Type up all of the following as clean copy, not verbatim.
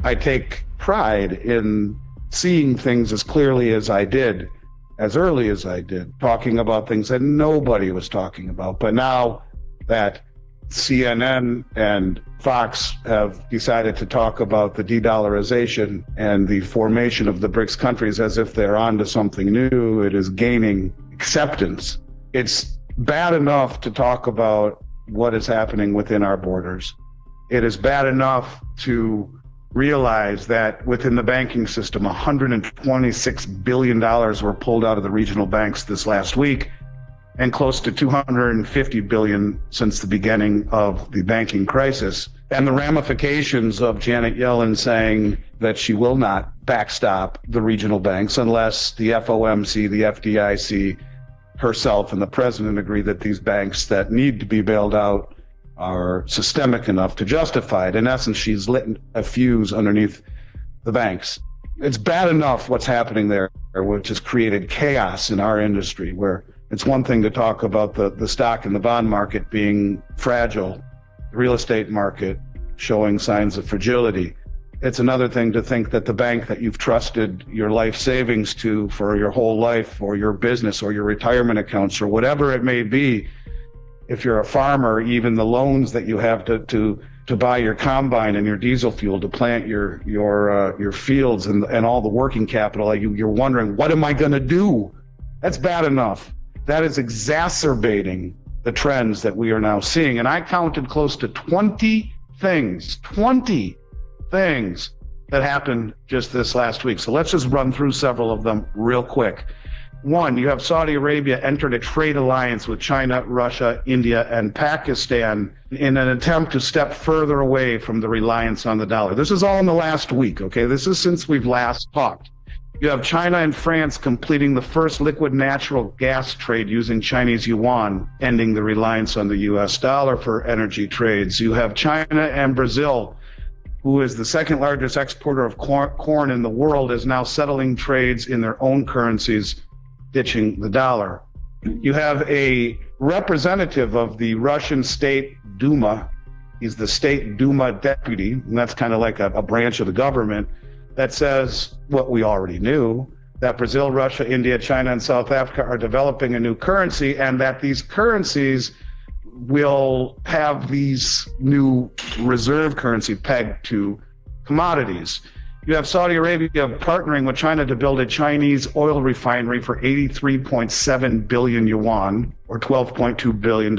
I take pride in seeing things as clearly as I did, as early as I did, talking about things that nobody was talking about. But now that CNN and Fox have decided to talk about the de-dollarization and the formation of the BRICS countries as if they're onto something new, it is gaining acceptance. It's bad enough to talk about what is happening within our borders. It is bad enough to realize that within the banking system, $126 billion were pulled out of the regional banks this last week, and close to $250 billion since the beginning of the banking crisis. And the ramifications of Janet Yellen saying that she will not backstop the regional banks unless the FOMC, the FDIC, herself and the president agree that these banks that need to be bailed out are systemic enough to justify it. In essence, she's lit a fuse underneath the banks. It's bad enough what's happening there, which has created chaos in our industry, where it's one thing to talk about the stock and the bond market being fragile, the real estate market showing signs of fragility. It's another thing to think that the bank that you've trusted your life savings to for your whole life, or your business, or your retirement accounts, or whatever it may be, if you're a farmer, even the loans that you have to buy your combine and your diesel fuel to plant your fields and all the working capital, you're wondering, what am I going to do? That's bad enough. That is exacerbating the trends that we are now seeing. And I counted close to 20 things that happened just this last week. So let's just run through several of them real quick. One, you have Saudi Arabia entered a trade alliance with China, Russia, India, and Pakistan in an attempt to step further away from the reliance on the dollar. This is all in the last week, okay? This is since we've last talked. You have China and France completing the first liquid natural gas trade using Chinese yuan, ending the reliance on the US dollar for energy trades. You have China and Brazil, who is the second largest exporter of corn in the world, is now settling trades in their own currencies, ditching the dollar. You have a representative of the Russian State Duma. He's the State Duma deputy, and that's kind of like a branch of the government, that says what we already knew, that Brazil, Russia, India, China, and South Africa are developing a new currency, and that these currencies will have these new reserve currency pegged to commodities. You have Saudi Arabia partnering with China to build a Chinese oil refinery for 83.7 billion yuan, or $12.2 billion.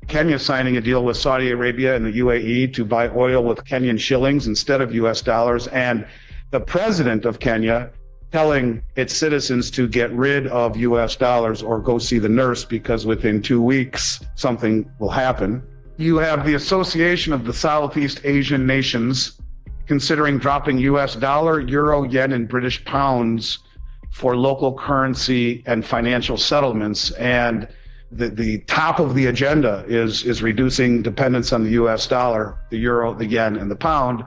Kenya signing a deal with Saudi Arabia and the UAE to buy oil with Kenyan shillings instead of US dollars. And the president of Kenya telling its citizens to get rid of US dollars or go see the nurse, because within 2 weeks, something will happen. You have the Association of the Southeast Asian Nations considering dropping US dollar, euro, yen, and British pounds for local currency and financial settlements. And the top of the agenda is reducing dependence on the US dollar, the euro, the yen, and the pound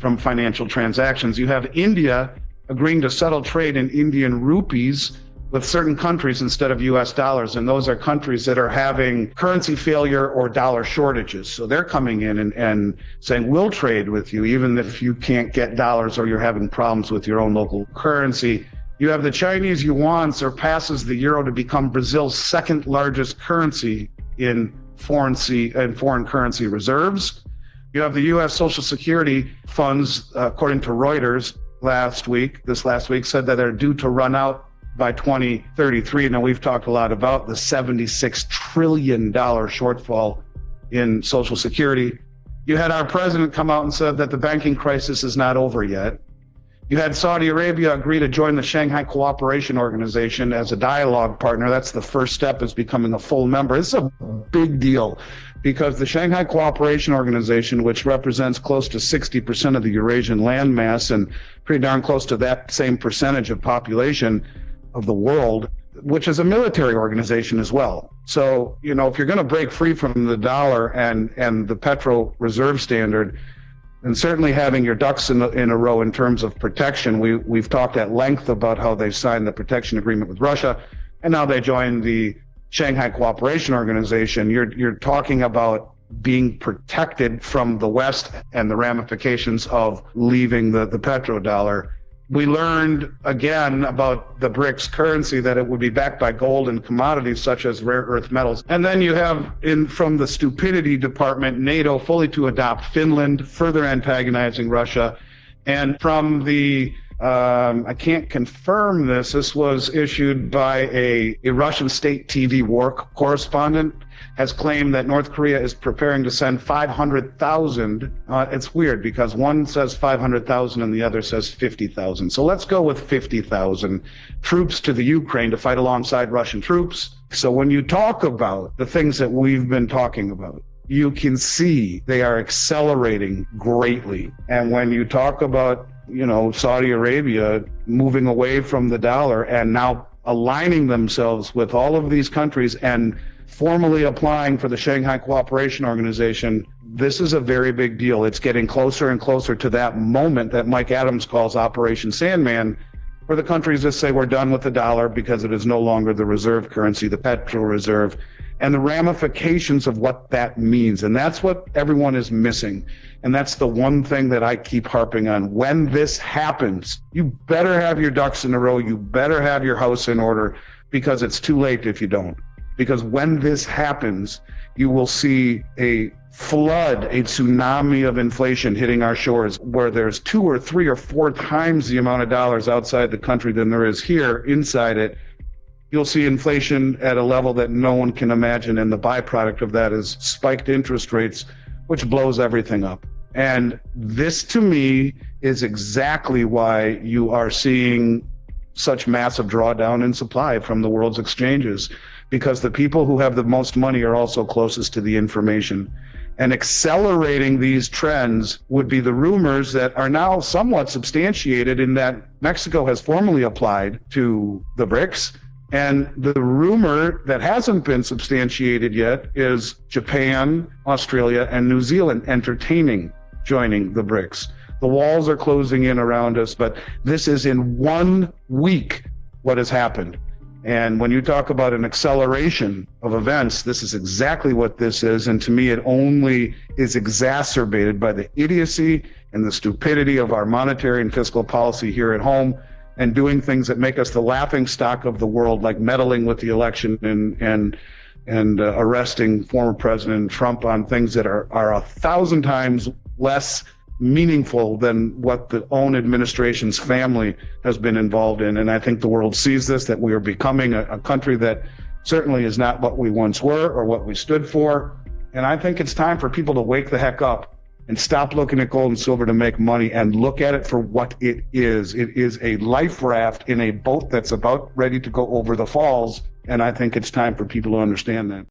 from financial transactions. You have India agreeing to settle trade in Indian rupees with certain countries instead of US dollars, and those are countries that are having currency failure or dollar shortages. So they're coming in and saying, we'll trade with you even if you can't get dollars or you're having problems with your own local currency. You have the Chinese yuan surpasses the euro to become Brazil's second largest currency in foreign currency reserves. You have the US Social Security funds, according to Reuters this last week, said that they're due to run out by 2033. Now, we've talked a lot about the $76 trillion shortfall in Social Security. You had our president come out and said that the banking crisis is not over yet. You had Saudi Arabia agree to join the Shanghai Cooperation Organization as a dialogue partner. That's the first step, is becoming a full member. It's a big deal because the Shanghai Cooperation Organization, which represents close to 60% of the Eurasian landmass and pretty darn close to that same percentage of population of the world, which is a military organization as well. So, if you're going to break free from the dollar and the Petro Reserve Standard, and certainly having your ducks in a row in terms of protection, we've talked at length about how they signed the protection agreement with Russia, and now they joined the Shanghai Cooperation Organization. You're talking about being protected from the West and the ramifications of leaving the petrodollar. We learned again about the BRICS currency, that it would be backed by gold and commodities such as rare earth metals. And then you have from the stupidity department, NATO fully to adopt Finland, further antagonizing Russia. And from the I can't confirm this. This was issued by a Russian state TV war correspondent, has claimed that North Korea is preparing to send 500,000. It's weird because one says 500,000 and the other says 50,000. So let's go with 50,000 troops to the Ukraine to fight alongside Russian troops. So when you talk about the things that we've been talking about, you can see they are accelerating greatly. And when you talk about Saudi Arabia moving away from the dollar and now aligning themselves with all of these countries and formally applying for the Shanghai Cooperation Organization, this is a very big deal. It's getting closer and closer to that moment that Mike Adams calls Operation Sandman, where the countries just say we're done with the dollar because it is no longer the reserve currency, the petrol reserve, and the ramifications of what that means. And that's what everyone is missing. And that's the one thing that I keep harping on. When this happens, you better have your ducks in a row. You better have your house in order, because it's too late if you don't. Because when this happens, you will see a flood, a tsunami of inflation hitting our shores, where there's 2 or 3 or 4 times the amount of dollars outside the country than there is here inside it. You'll see inflation at a level that no one can imagine, and the byproduct of that is spiked interest rates, which blows everything up. And this, to me, is exactly why you are seeing such massive drawdown in supply from the world's exchanges, because the people who have the most money are also closest to the information. And accelerating these trends would be the rumors that are now somewhat substantiated, in that Mexico has formally applied to the BRICS. And the rumor that hasn't been substantiated yet is Japan, Australia, and New Zealand entertaining joining the BRICS. The walls are closing in around us, but this is in 1 week what has happened. And when you talk about an acceleration of events, this is exactly what this is. And to me, it only is exacerbated by the idiocy and the stupidity of our monetary and fiscal policy here at home, and doing things that make us the laughing stock of the world, like meddling with the election and arresting former President Trump on things that are 1,000 times less meaningful than what the own administration's family has been involved in. And I think the world sees this, that we are becoming a country that certainly is not what we once were or what we stood for. And I think it's time for people to wake the heck up and stop looking at gold and silver to make money, and look at it for what it is. It is a life raft in a boat that's about ready to go over the falls. And I think it's time for people to understand that.